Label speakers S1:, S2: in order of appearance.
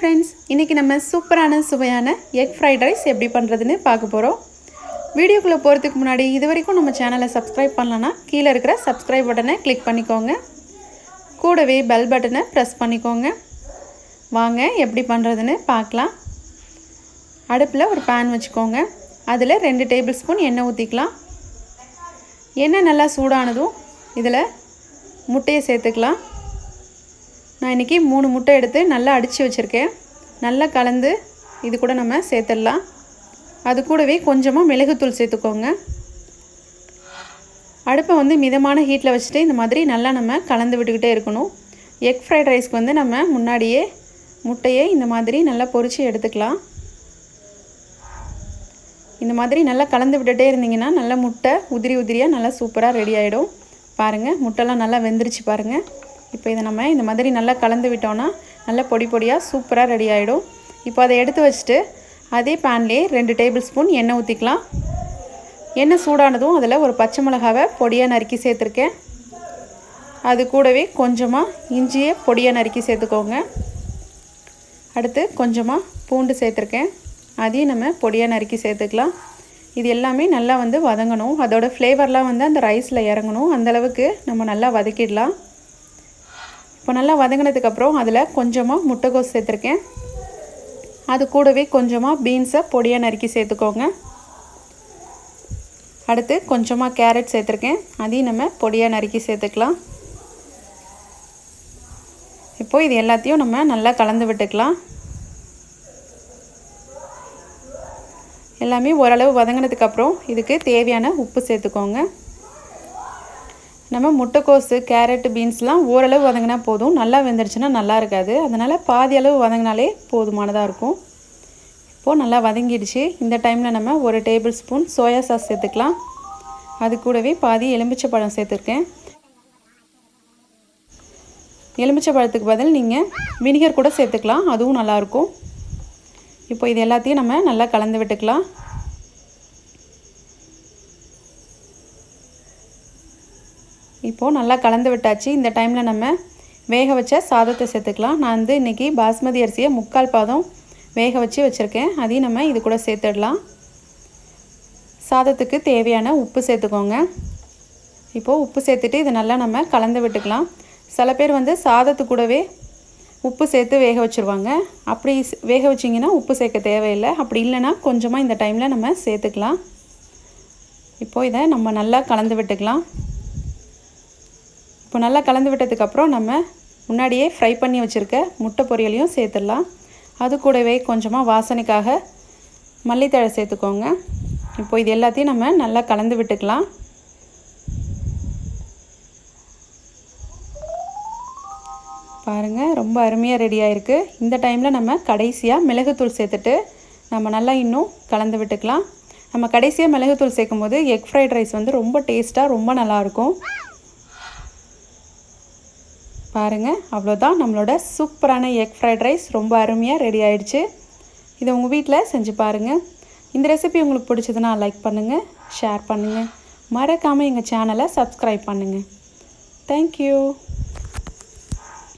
S1: Friends, இன்றைக்கி நம்ம சூப்பரான சுவையான எக் ஃப்ரைட் ரைஸ் எப்படி பண்ணுறதுன்னு பார்க்க போகிறோம். வீடியோக்குள்ளே போகிறதுக்கு முன்னாடி இது வரைக்கும் நம்ம சேனலை சப்ஸ்கிரைப் பண்ணலன்னா கீழே இருக்கிற சப்ஸ்கிரைப் பட்டனை கிளிக் பண்ணிக்கோங்க. கூடவே பெல் பட்டனை ப்ரெஸ் பண்ணிக்கோங்க. வாங்க எப்படி பண்ணுறதுன்னு பார்க்கலாம். அடுப்பில் ஒரு பேன் வச்சுக்கோங்க. அதில் 2 டேபிள் ஸ்பூன் எண்ணெய் ஊற்றிக்கலாம். எண்ணெய் நல்லா சூடானதும் இதில் முட்டையை சேர்த்துக்கலாம். நான் இன்றைக்கி 3 முட்டை எடுத்து நல்லா அடித்து வச்சுருக்கேன். நல்லா கலந்து இது கூட நம்ம சேர்த்துடலாம். அது கூடவே கொஞ்சமாக மிளகுத்தூள் சேர்த்துக்கோங்க. அடுப்பை மிதமான ஹீட்டில் வச்சுட்டு இந்த மாதிரி நல்லா நம்ம கலந்து விட்டுக்கிட்டே இருக்கணும். எக் ஃப்ரைட் ரைஸ்க்கு நம்ம முன்னாடியே முட்டையை இந்த மாதிரி நல்லா பொரித்து எடுத்துக்கலாம். இந்த மாதிரி நல்லா கலந்து விட்டுட்டே இருந்தீங்கன்னா நல்லா முட்டை உதிரி உதிரியாக நல்லா சூப்பராக ரெடி ஆகிடும். பாருங்கள், முட்டைலாம் நல்லா வெந்துருச்சு பாருங்கள். இப்போ இதை நம்ம இந்த மாதிரி நல்லா கலந்து விட்டோன்னா நல்லா பொடி பொடியாக சூப்பராக ரெடி ஆகிடும். இப்போ அதை எடுத்து வச்சுட்டு அதே பேன்லேயே 2 டேபிள் ஸ்பூன் எண்ணெய் ஊற்றிக்கலாம். எண்ணெய் சூடானதும் அதில் ஒரு பச்சை மிளகாவை பொடியாக நறுக்கி சேர்த்துருக்கேன். அது கூடவே கொஞ்சமாக இஞ்சியை பொடியாக நறுக்கி சேர்த்துக்கோங்க. அடுத்து கொஞ்சமாக பூண்டு சேர்த்துருக்கேன். அதையும் நம்ம பொடியாக நறுக்கி சேர்த்துக்கலாம். இது எல்லாமே நல்லா வதங்கணும். அதோட ஃப்ளேவர்லாம் அந்த ரைஸில் இறங்கணும். அந்தளவுக்கு நம்ம நல்லா வதக்கிடலாம். இப்போ நல்லா வதங்கினதுக்கப்புறம் அதில் கொஞ்சமாக முட்டைக்கோஸ் சேர்த்துருக்கேன். அது கூடவே கொஞ்சமாக பீன்ஸை பொடியாக நறுக்கி சேர்த்துக்கோங்க. அடுத்து கொஞ்சமாக கேரட் சேர்த்துருக்கேன். அதையும் நம்ம பொடியாக நறுக்கி சேர்த்துக்கலாம். இப்போது இது எல்லாத்தையும் நம்ம நல்லா கலந்து விட்டுக்கலாம். எல்லாமே ஓரளவு வதங்கினதுக்கப்புறம் இதுக்கு தேவையான உப்பு சேர்த்துக்கோங்க. நம்ம முட்டைக்கோஸு கேரட்டு பீன்ஸ்லாம் ஓரளவு வதங்கினா போதும். நல்லா வெந்துருச்சுன்னா நல்லா இருக்காது. அதனால் பாதி அளவு வதங்கினாலே போதுமானதாக இருக்கும். இப்போது நல்லா வதங்கிடுச்சு. இந்த டைமில் நம்ம 1 டேபிள் ஸ்பூன் சோயா சாஸ் சேர்த்துக்கலாம். அது கூடவே பாதி எலுமிச்சை பழம் சேர்த்துருக்கேன். எலுமிச்சை பழத்துக்கு பதில் நீங்கள் வினிகர் கூட சேர்த்துக்கலாம், அதுவும் நல்லாயிருக்கும். இப்போ இது எல்லாத்தையும் நம்ம நல்லா கலந்து விட்டுக்கலாம். இப்போது நல்லா கலந்து விட்டாச்சு. இந்த டைமில் நம்ம வேக வச்ச சாதத்தை சேர்த்துக்கலாம். நான் இன்றைக்கி பாஸ்மதி அரிசியை 3/4 பாதம் வேக வச்சு வச்சுருக்கேன். அதையும் நம்ம இது கூட சேர்த்துடலாம். சாதத்துக்கு தேவையான உப்பு சேர்த்துக்கோங்க. இப்போது உப்பு சேர்த்துட்டு இதை நல்லா நம்ம கலந்து விட்டுக்கலாம். சில பேர் சாதத்து கூடவே உப்பு சேர்த்து வேக வச்சுருவாங்க. அப்படி வேக வச்சிங்கன்னா உப்பு சேர்க்க தேவையில்லை. அப்படி இல்லைன்னா கொஞ்சமாக இந்த டைமில் நம்ம சேர்த்துக்கலாம். இப்போது இதை நம்ம நல்லா கலந்து விட்டுக்கலாம். இப்போ நல்லா கலந்து விட்டதுக்கப்புறம் நம்ம முன்னாடியே ஃப்ரை பண்ணி வச்சுருக்க முட்டை பொரியலையும் சேர்த்துடலாம். அது கூடவே கொஞ்சமாக வாசனைக்காக மல்லித்தழை சேர்த்துக்கோங்க. இப்போ இது எல்லாத்தையும் நம்ம நல்லா கலந்து விட்டுக்கலாம். பாருங்கள், ரொம்ப அருமையாக ரெடி ஆகிருக்கு. இந்த டைமில் நம்ம கடைசியாக மிளகுத்தூள் சேர்த்துட்டு நம்ம நல்லா இன்னும் கலந்து விட்டுக்கலாம். நம்ம கடைசியாக மிளகுத்தூள் சேர்க்கும் போது எக் ஃப்ரைட் ரைஸ் ரொம்ப டேஸ்ட்டாக ரொம்ப நல்லாயிருக்கும். பாருங்கள், அவ்வளோதான், நம்மளோட சூப்பரான எக் ஃப்ரைட் ரைஸ் ரொம்ப அருமையாக ரெடி ஆகிடுச்சு. இதை உங்கள் வீட்டில் செஞ்சு பாருங்கள். இந்த ரெசிபி உங்களுக்கு பிடிச்சதுன்னா லைக் பண்ணுங்கள், ஷேர் பண்ணுங்கள். மறக்காமல் எங்கள் சேனலை சப்ஸ்கிரைப் பண்ணுங்கள். தேங்க்யூ.